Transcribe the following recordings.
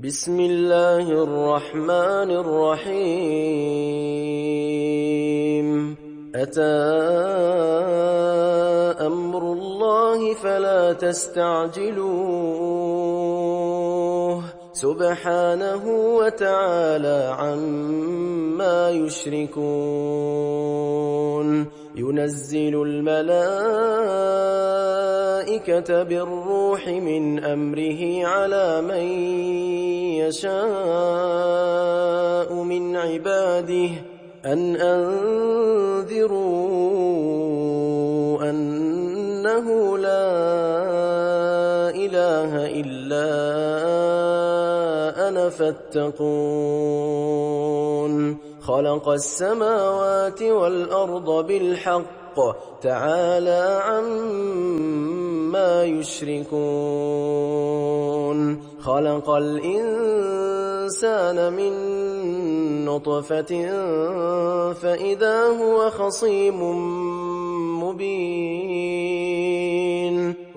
بسم الله الرحمن الرحيم أتى أمر الله فلا تستعجلوه سبحانه وتعالى عما يشركون ينزل الملائكة بالروح من أمره على من يشاء من عباده أن أنذروا أنه لا إله إلا أنا فاتقون خلق السماوات والأرض بالحق تعالى عما يشركون خلق الإنسان من نطفة فإذا هو خصيم مبين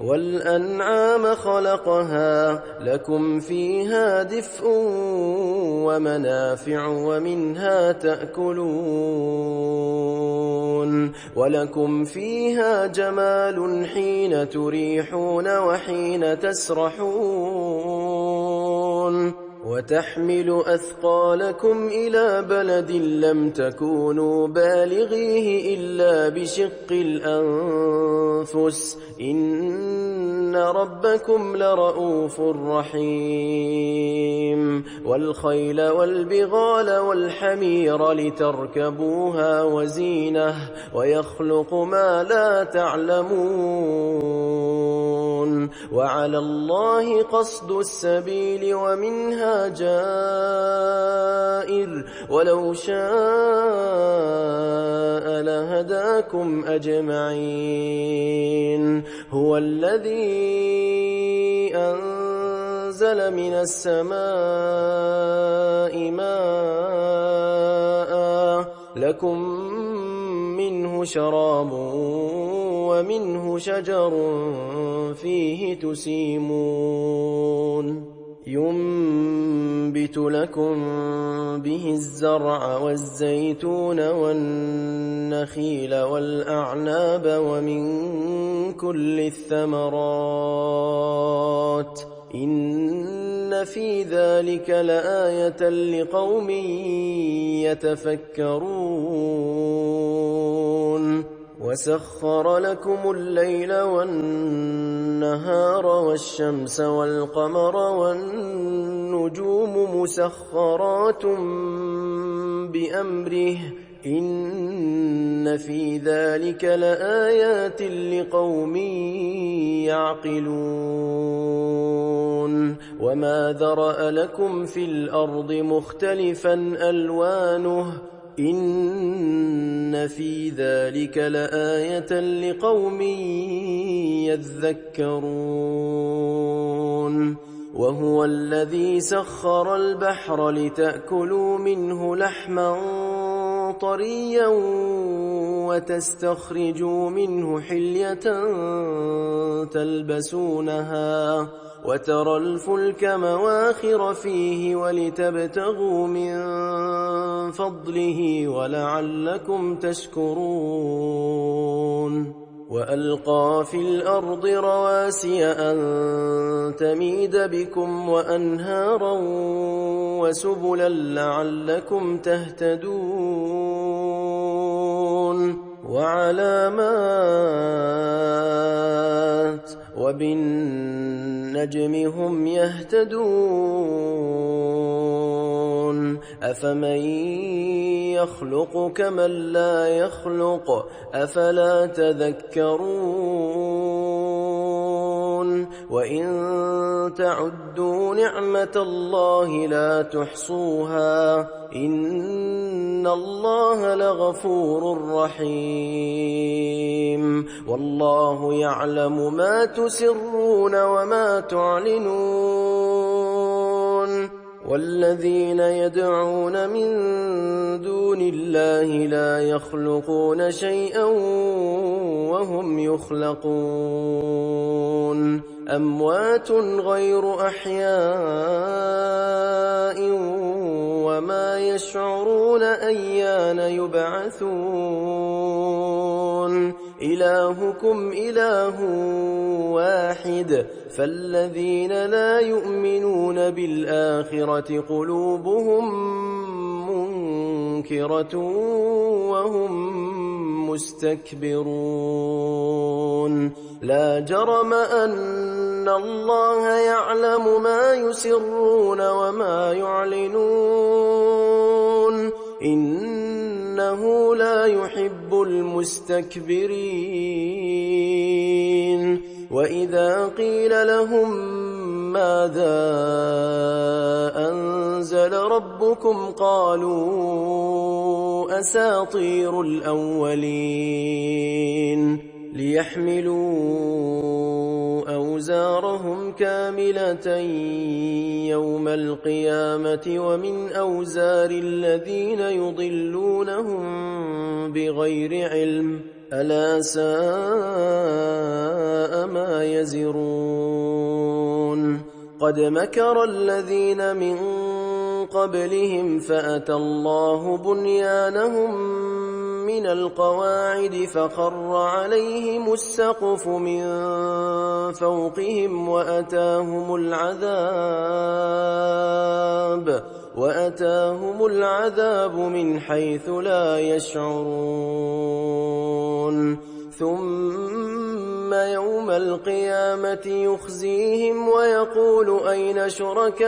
والأنعام خلقها لكم فيها دفء ومنافع ومنها تأكلون ولكم فيها جمال حين تريحون وحين تسرحون وتحمل أثقالكم إلى بلد لم تكونوا بالغيه إلا بشق الأنفس إن ربكم لرؤوف رحيم والخيل والبغال والحمير لتركبوها وزينة ويخلق ما لا تعلمون وعلى الله قصد السبيل ومنها جائر ولو شاء لهداكم أجمعين هو الذي أنزل من السماء ماء لكم منه شراب ومنه شجر فيه تسيمون ينبت لكم به الزرع والزيتون والنخيل والأعناب ومن كل الثمرات إن في ذلك لآية لقوم يتفكرون وسخر لكم الليل والنهار والشمس والقمر والنجوم مسخرات بأمره إن في ذلك لآيات لقوم يعقلون وما ذرأ لكم في الأرض مختلفا ألوانه إن في ذلك لآية لقوم يذكرون وهو الذي سخر البحر لتأكلوا منه لحما طريا وتستخرجوا منه حلية تلبسونها وترى الفلك مواخر فيه ولتبتغوا من فضله ولعلكم تشكرون وألقى في الأرض رواسي أن تميد بكم وأنهارا وسبلا لعلكم تهتدون وعلامات وبالنجم هم يهتدون أفمن يخلق كمن لا يخلق أفلا تذكرون وإن تعدوا نعمة الله لا تحصوها إن الله لغفور رحيم والله يعلم ما تسرون وما تعلنون والذين يدعون من دون الله لا يخلقون شيئا وهم يخلقون أموات غير أحياء وما يشعرون أيان يبعثون إلهكم إله واحد فالذين لا يؤمنون بالآخرة قلوبهم منكرة وهم مستكبرون لا جرم أن الله يعلم ما يسرون وما يعلنون إنه لا يحب المستكبرين وإذا قيل لهم ماذا أنزل ربكم قالوا أساطير الأولين ليحملوا أوزارهم كاملة يوم القيامة ومن أوزار الذين يضلونهم بغير علم ألا ساء ما يزرون قد مكر الذين من قبلهم فأتى الله بنيانهم من القواعد فخر عليهم السقف من فوقهم وأتاهم العذاب من حيث لا يشعرون ثم يوم القيامة يخزيهم ويقول أين شركائي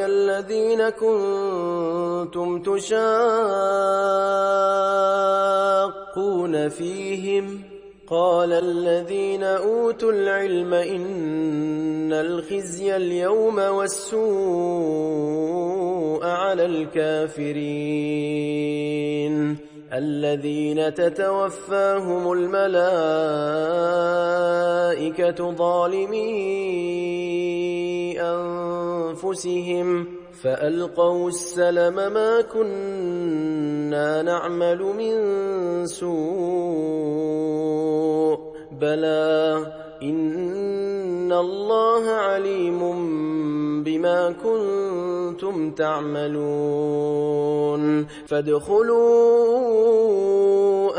الذين كنتم تشاقون فيهم قال الذين أوتوا العلم إن الخزي اليوم والسوء على الكافرين الذين تتوفاهم الملائكة ظالمي أنفسهم فألقوا السلم ما كنا نعمل من سوء بلى إن الله عليم بما كنتم تعملون فادخلوا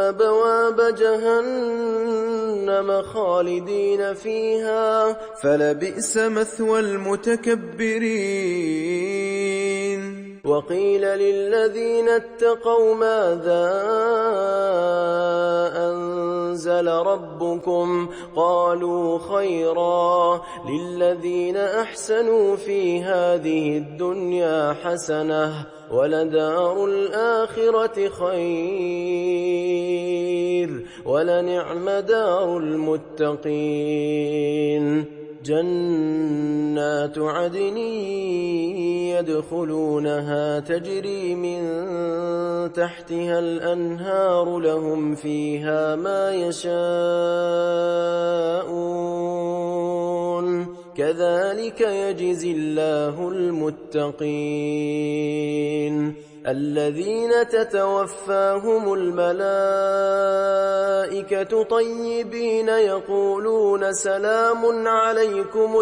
أبواب جهنم خالدين فيها فلبئس مثوى المتكبرين وقيل للذين اتقوا ماذا أنزل ربكم قالوا خيرا للذين أحسنوا في هذه الدنيا حسنة ولدار الآخرة خير ولنعم دار المتقين جنات عدن يدخلونها تجري من تحتها الأنهار لهم فيها ما يشاءون كذلك يجزي الله المتقين الذين تتوفاهم الملائكة طيبين يقولون سلام عليكم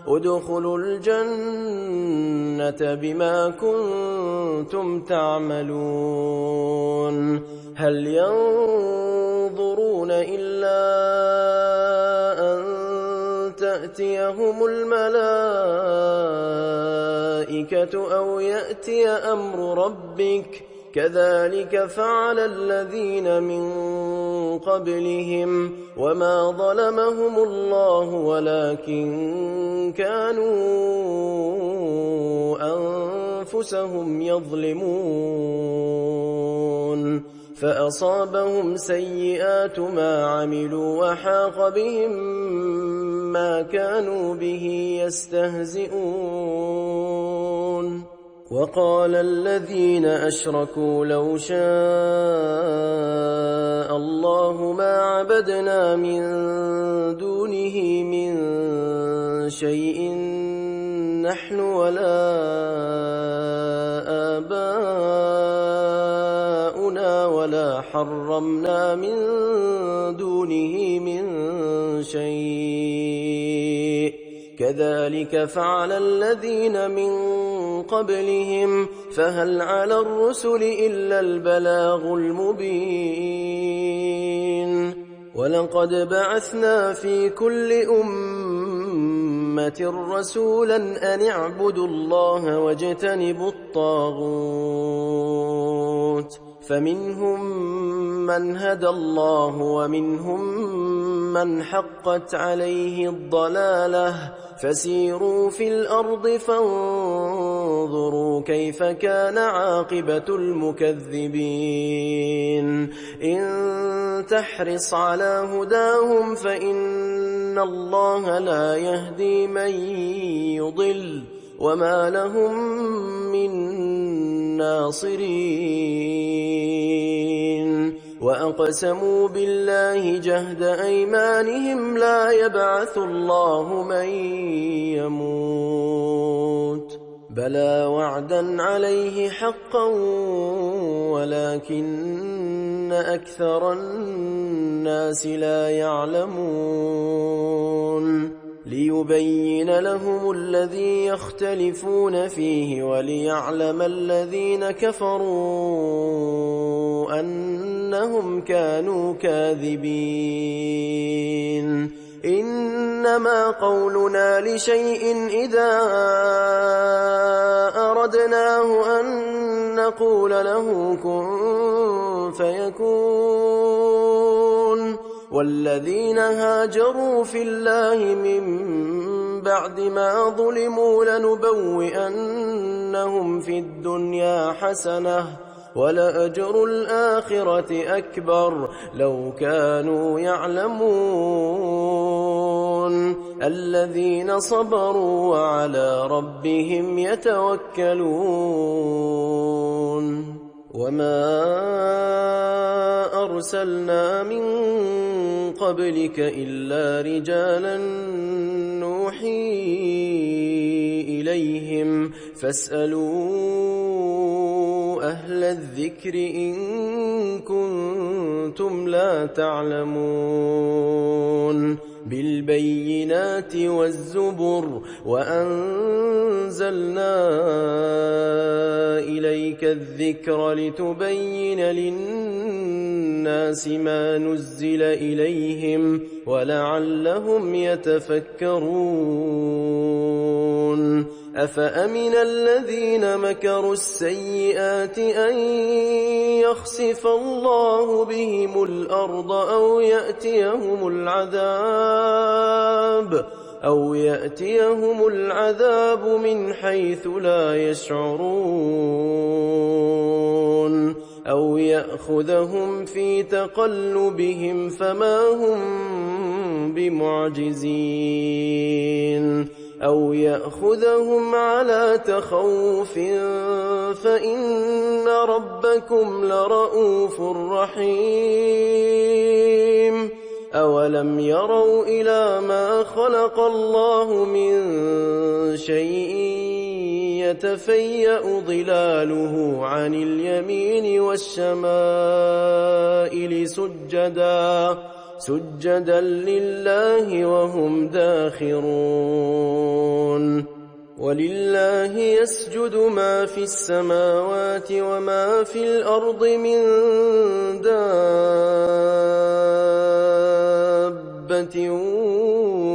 ادخلوا الجنة بما كنتم تعملون هل ينظرون إلا أن تأتيهم الملائكة أو يأتي أمر ربك كذلك فعل الذين من قبلهم وما ظلمهم الله ولكن كانوا أنفسهم يظلمون فأصابهم سيئات ما عملوا وحاق بهم ما كانوا به يستهزئون وقال الذين أشركوا لو شاء الله ما عبدنا من دونه من شيء نحن ولا آباؤنا ولا حرمنا من دونه من شيء كذلك فعل الذين من قبلهم فهل على الرسل إلا البلاغ المبين ولقد بعثنا في كل أمة رسولا أن اعبدوا الله واجتنبوا الطاغوت فمنهم من هدى الله ومنهم من حقت عليه الضلالة فسيروا في الأرض فانظروا كيف كان عاقبة المكذبين إن تحرص على هداهم فإن الله لا يهدي من يضل وما لهم من ناصرين وأقسموا بالله جهد أيمانهم لا يبعث الله من يموت بلى وعدا عليه حقا ولكن أكثر الناس لا يعلمون ليبين لهم الذي يختلفون فيه وليعلم الذين كفروا أنهم كانوا كاذبين إنما قولنا لشيء إذا أردناه أن نقول له كن فيكون والذين هاجروا في الله من بعد ما ظلموا لنبوئنهم في الدنيا حسنة ولأجر الآخرة أكبر لو كانوا يعلمون الذين صبروا وعلى ربهم يتوكلون وما أرسلنا من قبلك إلا رجالا نوحي إليهم فاسألوا أهل الذكر إن كنتم لا تعلمون بالبينات والزبر وأنزلنا إليك الذكر لتبين للناس ما نزل إليهم ولعلهم يتفكرون أفأمن الذين مكروا السيئات أن يخسف الله بهم الأرض أو يأتيهم العذاب من حيث لا يشعرون أو يأخذهم في تقلبهم فما هم بمعجزين أو يأخذهم على تخوف فإن ربكم لرؤوف رحيم أولم يروا إلى ما خلق الله من شيء يتفيأ ظلاله عن اليمين والشمائل سجدا لله وهم داخرون ولله يسجد ما في السماوات وما في الأرض من دابة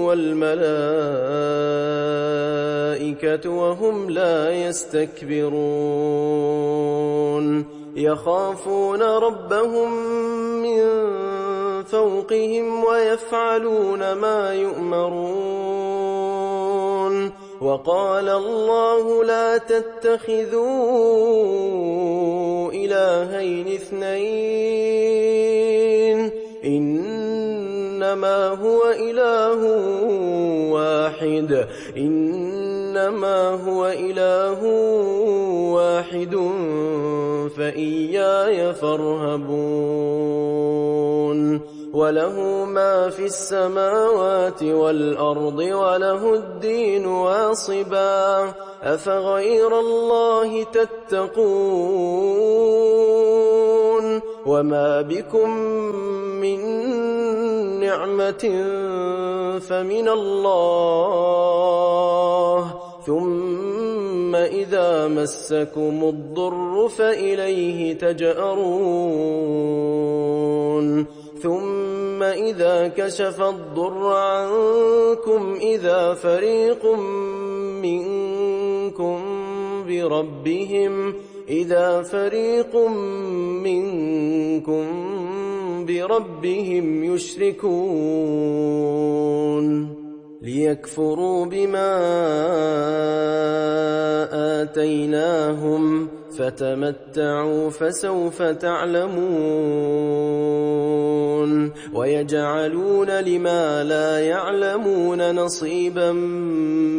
والملائكة وهم لا يستكبرون يخافون ربهم من فوقهم ويفعلون ما يؤمرون وقال الله لا تتخذوا إلهين اثنين إنما هو إله واحد فإياي فارهبون وله ما في السماوات والأرض وله الدين واصبا أفغير الله تتقون وما بكم من نعمة فمن الله ثم إذا مسكم الضر فإليه تجأرون ثم إذا كشف الضر عنكم إذا فريق منكم بربهم يشركون ليكفروا بما آتيناهم فتمتعوا فسوف تعلمون ويجعلون لما لا يعلمون نصيبا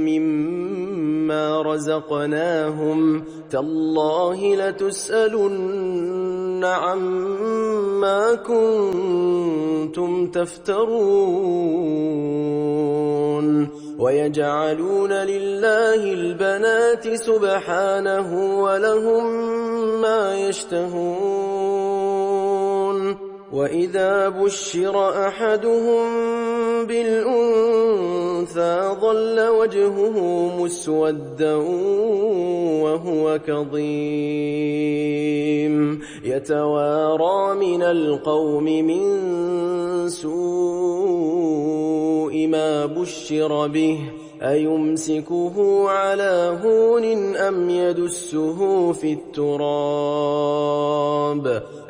مما رزقناهم تالله لتسألن عما كنتم تفترون ويجعلون لله البنات سبحانه ولهم ما يشتهون وإذا بشر أحدهم بالأنثى ظل وجهه مسودا وهو كظيم يتوارى من القوم من سوء ما بشر به أيمسكه على هون أم يدسه في التراب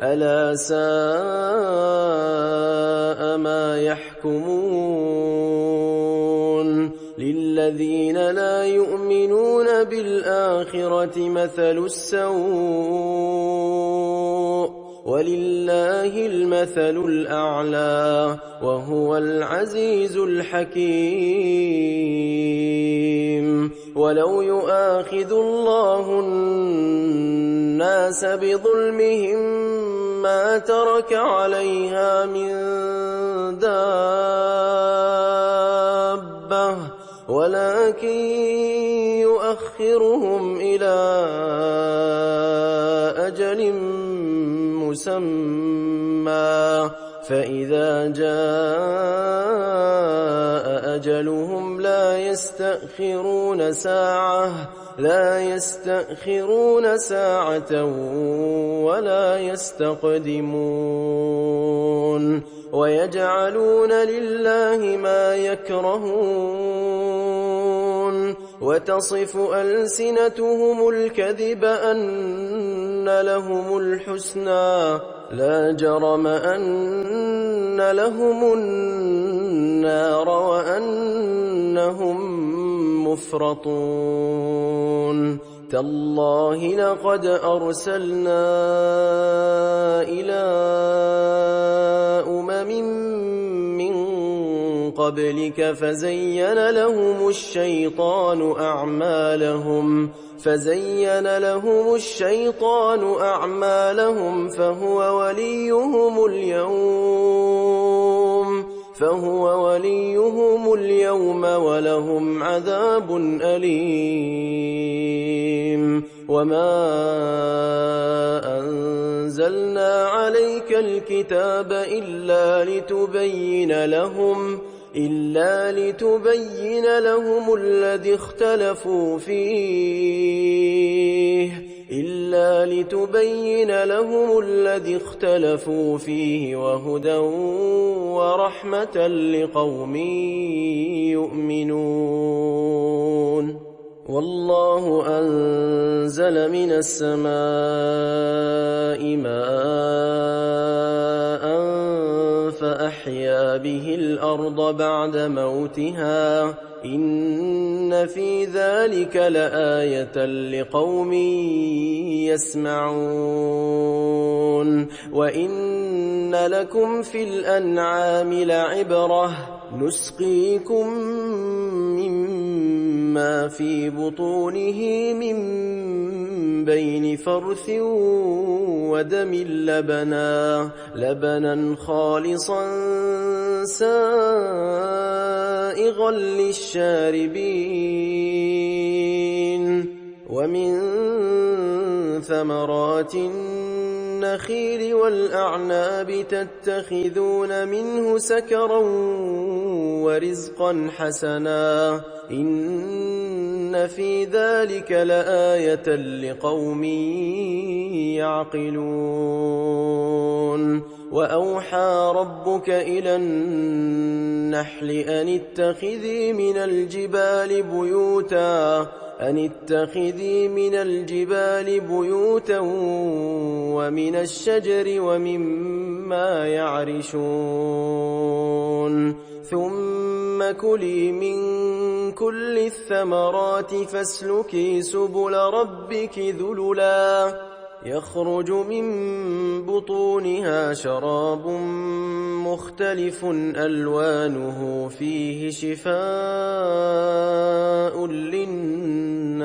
ألا ساء ما يحكمون للذين لا يؤمنون بالآخرة مثل السوء ولله المثل الأعلى وهو العزيز الحكيم ولو يؤاخذ الله الناس بظلمهم ما ترك عليها من دابة ولكن يؤخرهم إلى أجل مسمى فإذا جاء أجلهم لا يستأخرون ساعة ولا يستقدمون ويجعلون لله ما يكرهون وتصف ألسنتهم الكذب أن لهم الحسنى لا جرم أن لهم النار وأنهم مفرطون تالله لقد أرسلنا إلى أمم من قبلك فزين لهم الشيطان أعمالهم فهو وليهم اليوم ولهم عذاب أليم وما أنزلنا عليك الكتاب إلا لتبين لهم الذي اختلفوا فيه وهدى ورحمة لقوم يؤمنون والله أنزل من السماء ماء فأحيا به الأرض بعد موتها إن في ذلك لآية لقوم يسمعون وإن لكم في الأنعام لعبرة نسقيكم مما في بطونه من بين فرث ودم لبنا خالصا سائغا للشاربين ومن ثمرات النخيل والأعناب تتخذون منه سكرا ورزقا حسنا إن في ذلك لآية لقوم يعقلون وأوحى ربك إلى النحل أن اتخذي من الجبال بيوتا ومن الشجر ومما يعرشون ثم كلي من كل الثمرات فاسلكي سبل ربك ذللا يخرج من بطونها شراب مختلف ألوانه فيه شفاء للناس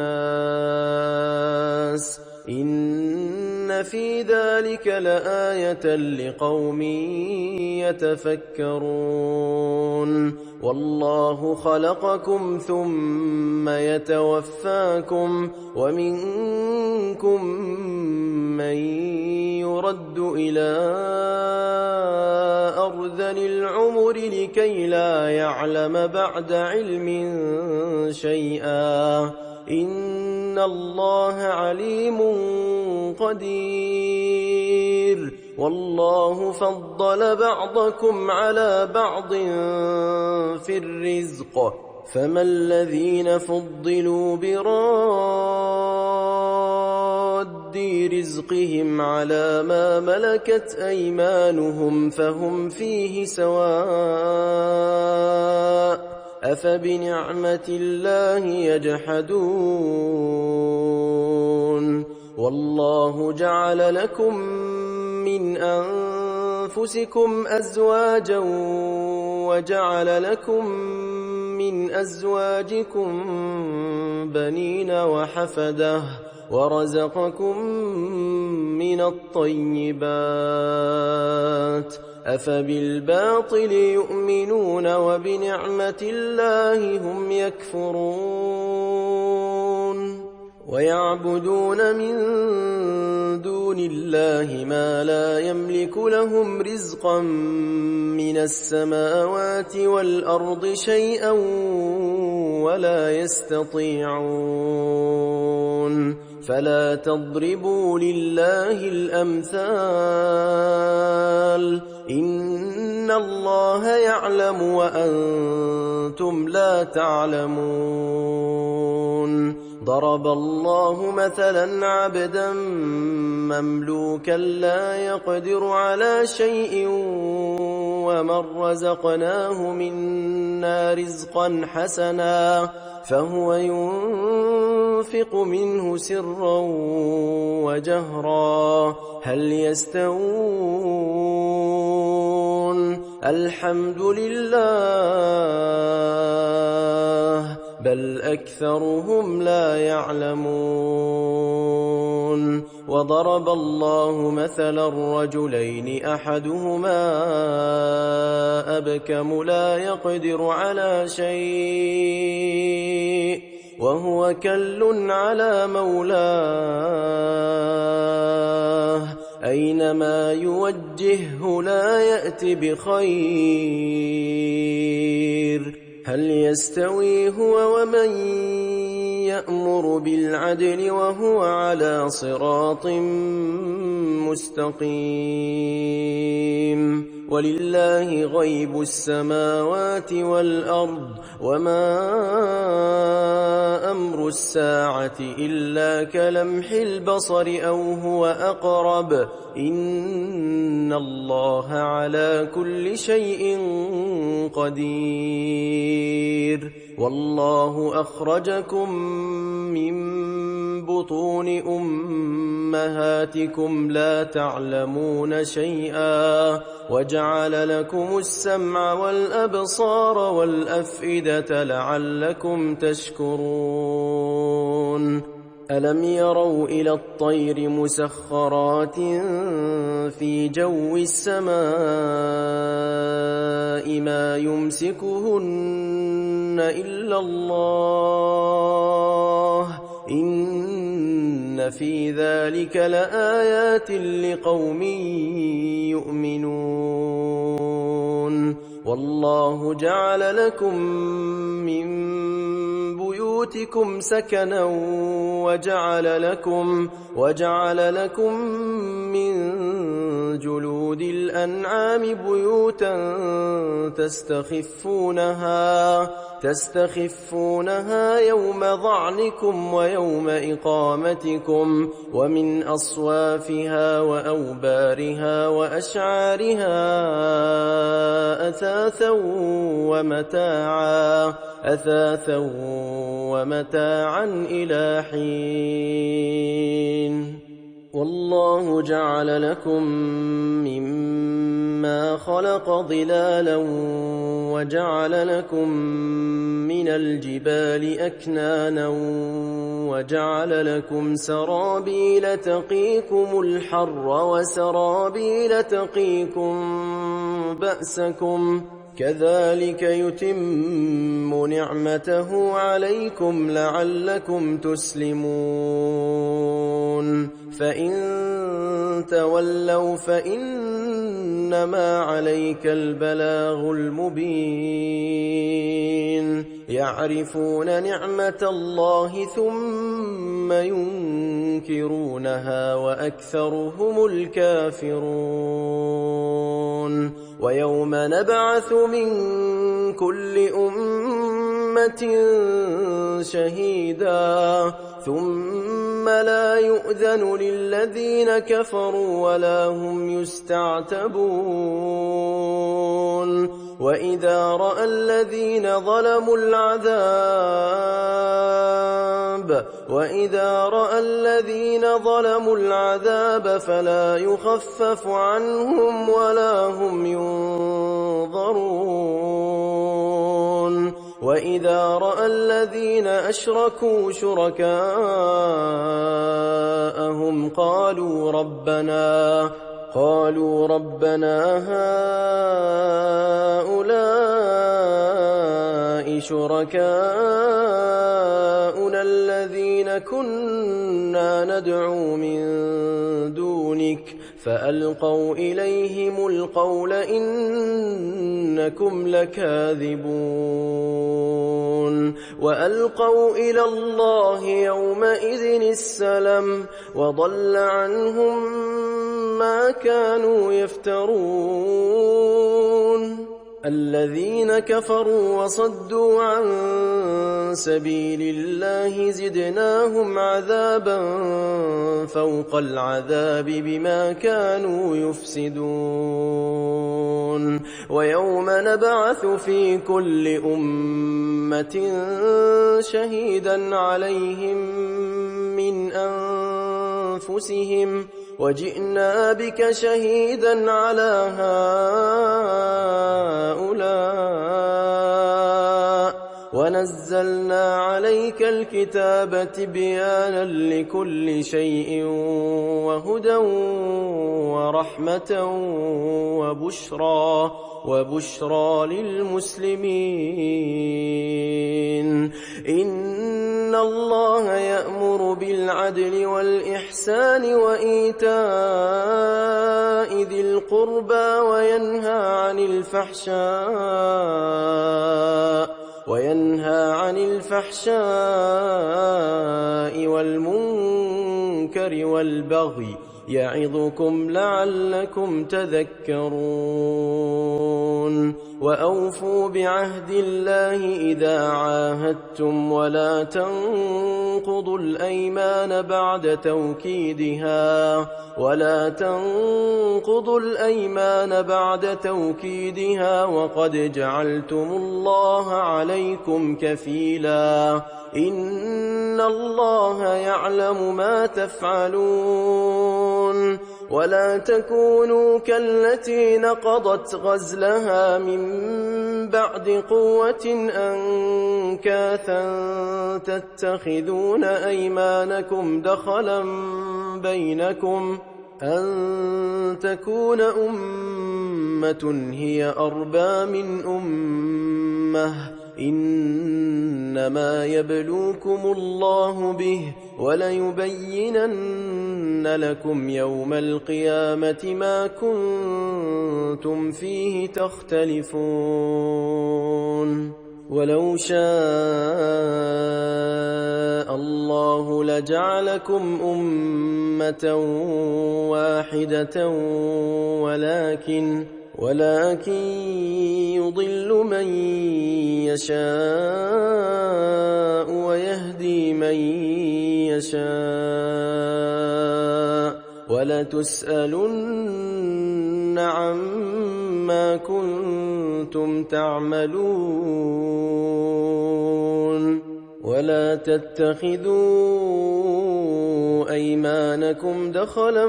إن في ذلك لآية لقوم يتفكرون والله خلقكم ثم يتوفاكم ومنكم من يرد إلى أرذل العمر لكي لا يعلم بعد علم شيئا إن الله عليم قدير والله فضل بعضكم على بعض في الرزق فما الذين فضلوا براد رزقهم على ما ملكت أيمانهم فهم فيه سواء أفبنعمة الله يجحدون والله جعل لكم من أنفسكم أزواجا وجعل لكم من أزواجكم بنين وحفدة ورزقكم من الطيبات أفبالباطل يؤمنون وبنعمة الله هم يكفرون ويعبدون من دون الله ما لا يملك لهم رزقا من السماوات والأرض شيئا ولا يستطيعون فلا تضربوا لله الأمثال إن الله يعلم وأنتم لا تعلمون ضرب الله مثلا عبدا مملوكا لا يقدر على شيء ومن رزقناه منا رزقا حسنا فهو ينفق منه سرا وجهرا هل يستوون الحمد لله بل أكثرهم لا يعلمون وضرب الله مثلا رجلين أحدهما أبكم لا يقدر على شيء وهو كل على مولاه أينما يوجهه لا يأتي بخير هل يستوي هو ومن يأمر بالعدل وهو على صراط مستقيم ولله غيب السماوات والأرض وما أمر الساعة إلا كلمح البصر أو هو أقرب إن الله على كل شيء قدير والله أخرجكم من بطون أمهاتكم لا تعلمون شيئا وجعل لكم السمع والأبصار والأفئدة لعلكم تشكرون ألم يروا إلى الطير مسخرات في جو السماء ما يمسكهن إلا الله إن إن في ذلك لآيات لقوم يؤمنون والله جعل لكم من بيوتكم سكنا وجعل لكم من جلود الأنعام بيوتا تستخفونها يوم ظعنكم ويوم إقامتكم ومن أصوافها وأوبارها وأشعارها أثاثا ومتاعا إلى حين والله جعل لكم مما خلق ظلالا وجعل لكم من الجبال أكنانا وجعل لكم سرابيل تقيكم الحر وسرابيل تقيكم بأسكم كذلك يتم نعمته عليكم لعلكم تسلمون فإن تولوا فإنما عليك البلاغ المبين يعرفون نعمة الله ثم ينكرونها وأكثرهم الكافرون ويوم نبعث من كل أمة شهيدا ثم لا يؤذن للذين كفروا ولا هم يستعتبون وإذا رأى الذين ظلموا العذاب فلا يخفف عنهم ولا هم ينظرون وإذا رأى الذين أشركوا شركاءهم قالوا ربنا هؤلاء شركاؤنا الذين كنا ندعو من دونك فألقوا إليهم القول إنكم لكاذبون وألقوا إلى الله يومئذ السلم وضل عنهم ما كانوا يفترون الذين كفروا وصدوا عن سبيل الله زدناهم عذابا فوق العذاب بما كانوا يفسدون ويوم نبعث في كل أمة شهيدا عليهم من أنفسهم وجئنا بك شهيدا على هؤلاء ونزلنا عليك الكتاب تبيانا لكل شيء وهدى ورحمة وبشرى للمسلمين إن الله يأمر بالعدل والإحسان وإيتاء ذي القربى وينهى عن الفحشاء والمنكر والبغي يعظكم لعلكم تذكرون وأوفوا بعهد الله إذا عاهدتم ولا تنقضوا الأيمان بعد توكيدها وقد جعلتم الله عليكم كفيلا إن الله يعلم ما تفعلون ولا تكونوا كالتي نقضت غزلها من بعد قوة أنكاثا أن تكون أمة هي أربى من أمة إنما يبلوكم الله به وليبينن لكم يوم القيامة ما كنتم فيه تختلفون ولو شاء الله لجعلكم أمة واحدة ولكن يضل من يشاء ويهدي من يشاء ولتسألن عما كنتم تعملون ولا تتخذوا أيمانكم دخلا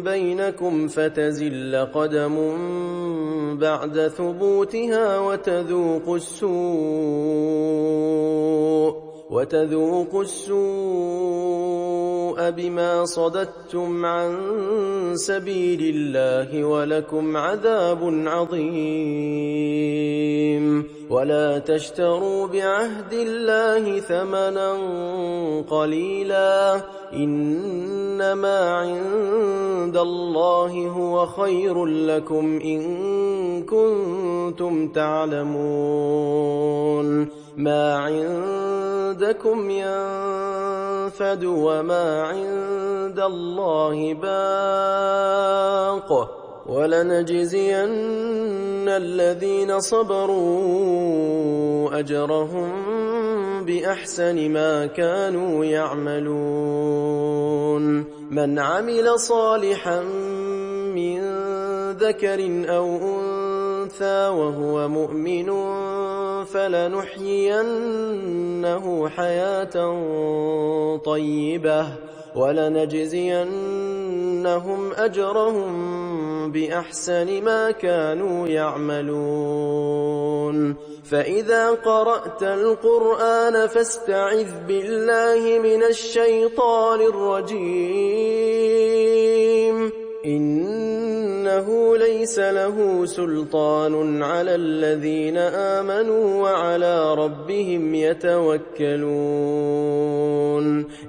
بينكم فتزل قدم بعد ثبوتها وتذوقوا السوء بما صددتم عن سبيل الله ولكم عذاب عظيم ولا تشتروا بعهد الله ثمنا قليلا إنما عند الله هو خير لكم إن كنتم تعلمون ما عندكم ينفد وما عند الله باق ولنجزين الذين صبروا أجرهم بأحسن ما كانوا يعملون من عمل صالحا من ذكر أو أنثى وهو مؤمن فلنحيينه حياة طيبة ولنجزينهم أجرهم بأحسن ما كانوا يعملون فإذا قرأت القرآن فاستعذ بالله من الشيطان الرجيم إنه ليس له سلطان على الذين آمنوا وعلى ربهم يتوكلون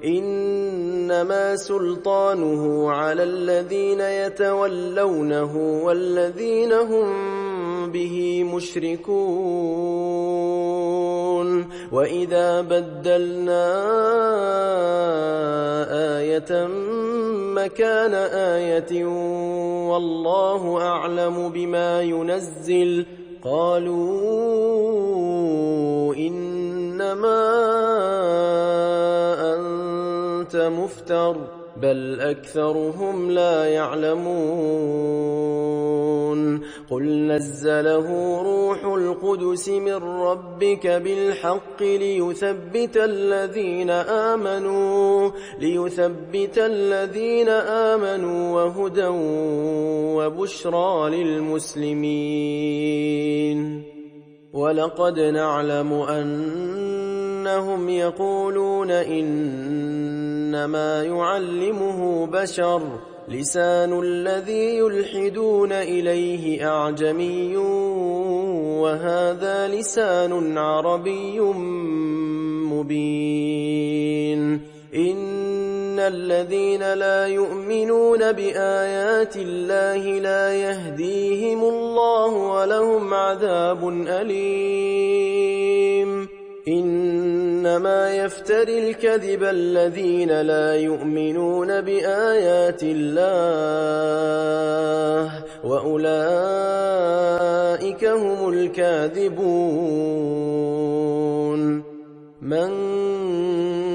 إنما سلطانه على الذين يتولونه والذين هم به مشركون وإذا بدلنا آية مكان آية والله أعلم بما ينزل قالوا إنما أنت مفتر بل أكثرهم لا يعلمون قل نزله روح القدس من ربك بالحق ليثبت الذين آمنوا وهدى وبشرى للمسلمين ولقد نعلم أنهم يقولون إنما يعلمه بشر لسان الذي يلحدون إليه أعجمي وهذا لسان عربي مبين إن الذين لا يؤمنون بآيات الله لا يهديهم الله ولهم عذاب أليم إنما يفتري الكذب الذين لا يؤمنون بآيات الله وأولئك هم الكاذبون من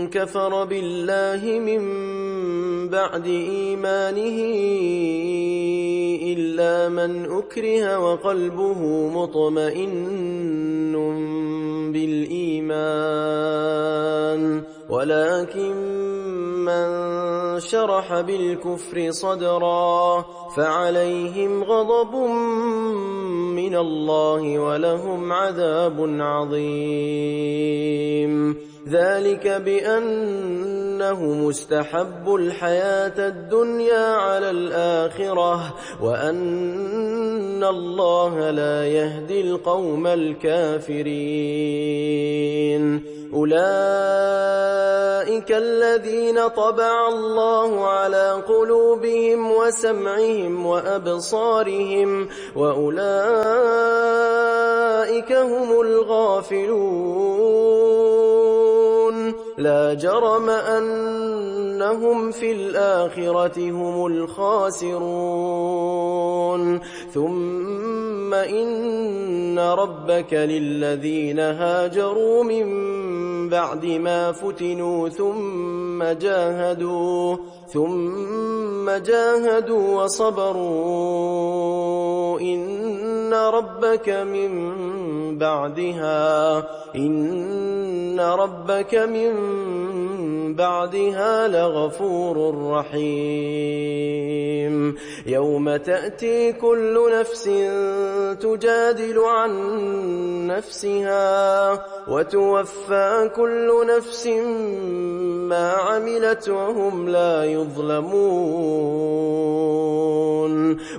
كفر بالله من بعد إيمانه إلا من أكره وقلبه مطمئن بالإيمان ولكن من شرح بالكفر صدرا فعليهم غضب من الله ولهم عذاب عظيم ذلك بأنهم استحبوا الحياة الدنيا على الآخرة وأن الله لا يهدي القوم الكافرين أولئك الذين طبع الله على قلوبهم وسمعهم وأبصارهم وأولئك هم الغافلون لا جرم أنهم في الآخرة هم الخاسرون ثم إن ربك للذين هاجروا من بعد ما فتنوا ثم جاهدوا وصبروا إن ربك من بعدها لغفور رحيم يوم تأتي كل نفس تجادل عن نفسها وتوفى كل نفس ما عملت وهم لا يظلمون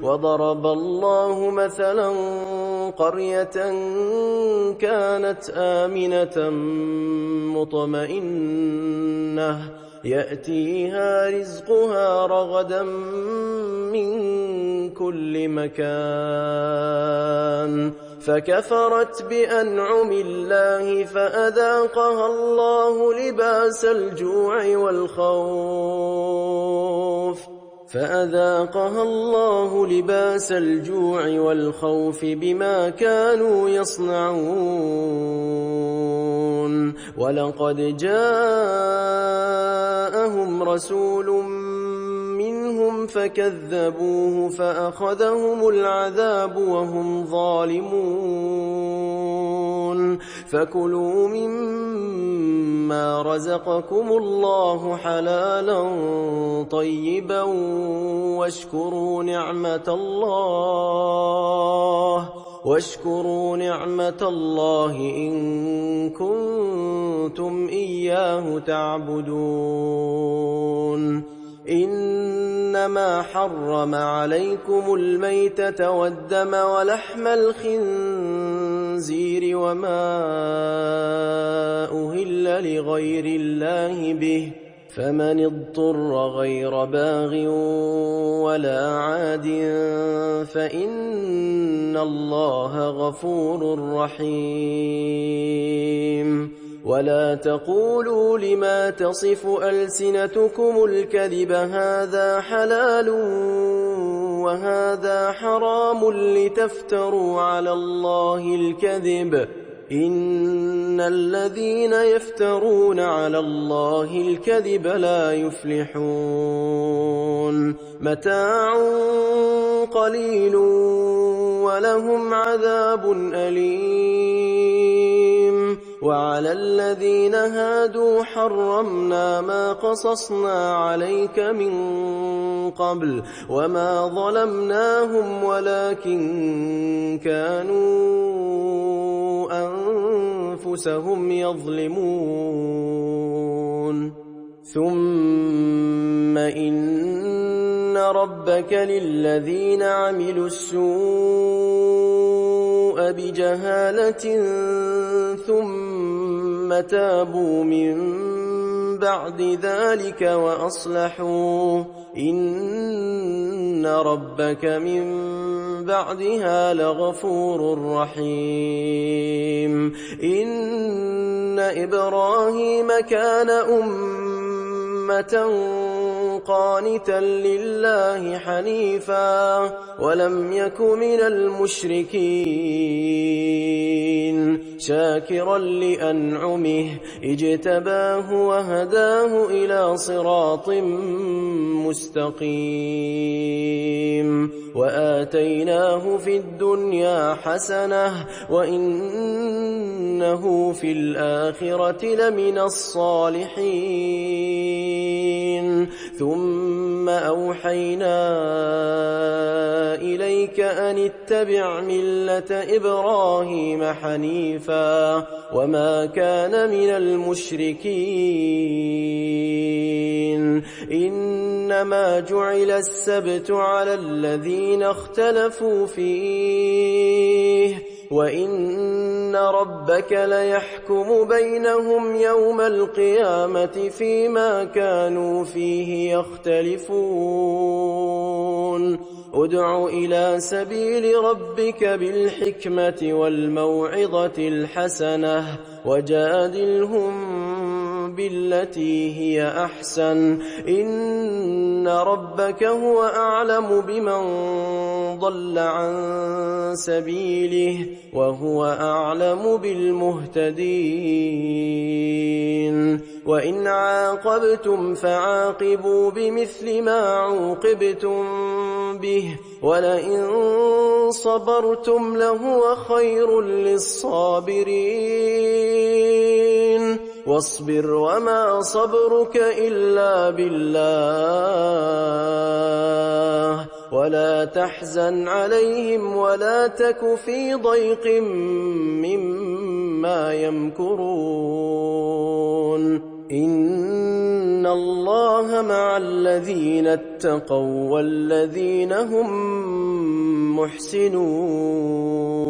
وضرب الله مثلا قرية كانت آمنة مطمئنة يأتيها رزقها رغدا من كل مكان فكفرت بأنعم الله فأذاقها الله لباس الجوع والخوف بما كانوا يصنعون ولقد جاءهم رسول منهم فكذبوه فأخذهم العذاب وهم ظالمون فكلوا مما رزقكم الله حلالا طيبا واشكروا نعمة الله إن كنتم إياه تعبدون إنما حرم عليكم الميتة والدم ولحم الخنزير وما أهل لغير الله به فمن اضطر غير باغ ولا عاد فإن الله غفور رحيم ولا تقولوا لما تصف ألسنتكم الكذب هذا حلال وهذا حرام لتفتروا على الله الكذب إن الذين يفترون على الله الكذب لا يفلحون متاع قليل ولهم عذاب أليم وعلى الذين هادوا حرمنا ما قصصنا عليك من قبل وما ظلمناهم ولكن كانوا أنفسهم يظلمون ثم إن ربك للذين عملوا السوء بجهالة ثم تابوا من بعد ذلك وأصلحوا إن ربك من بعدها لغفور رحيم إن إبراهيم كان أمة قانتا لله حنيفا ولم يك من المشركين شاكرا لأنعمه اجتباه وهداه إلى صراط مستقيم وآتيناه في الدنيا حسنة وإنه في الآخرة لمن الصالحين ثم ثم أوحينا إليك أن اتبع ملة إبراهيم حنيفا وما كان من المشركين إنما جعل السبت على الذين اختلفوا فيه وإن ربك ليحكم بينهم يوم القيامة فيما كانوا فيه يختلفون ادع إلى سبيل ربك بالحكمة والموعظة الحسنة وجادلهم بالتي هي أحسن إن ربك هو أعلم بمن ضل عن سبيله وهو أعلم بالمهتدين وإن عاقبتم فعاقبوا بمثل ما عوقبتم به ولئن صبرتم لهو خير للصابرين واصبر وما صبرك إلا بالله ولا تحزن عليهم ولا تك في ضيق مما يمكرون إن الله مع الذين اتقوا والذين هم محسنون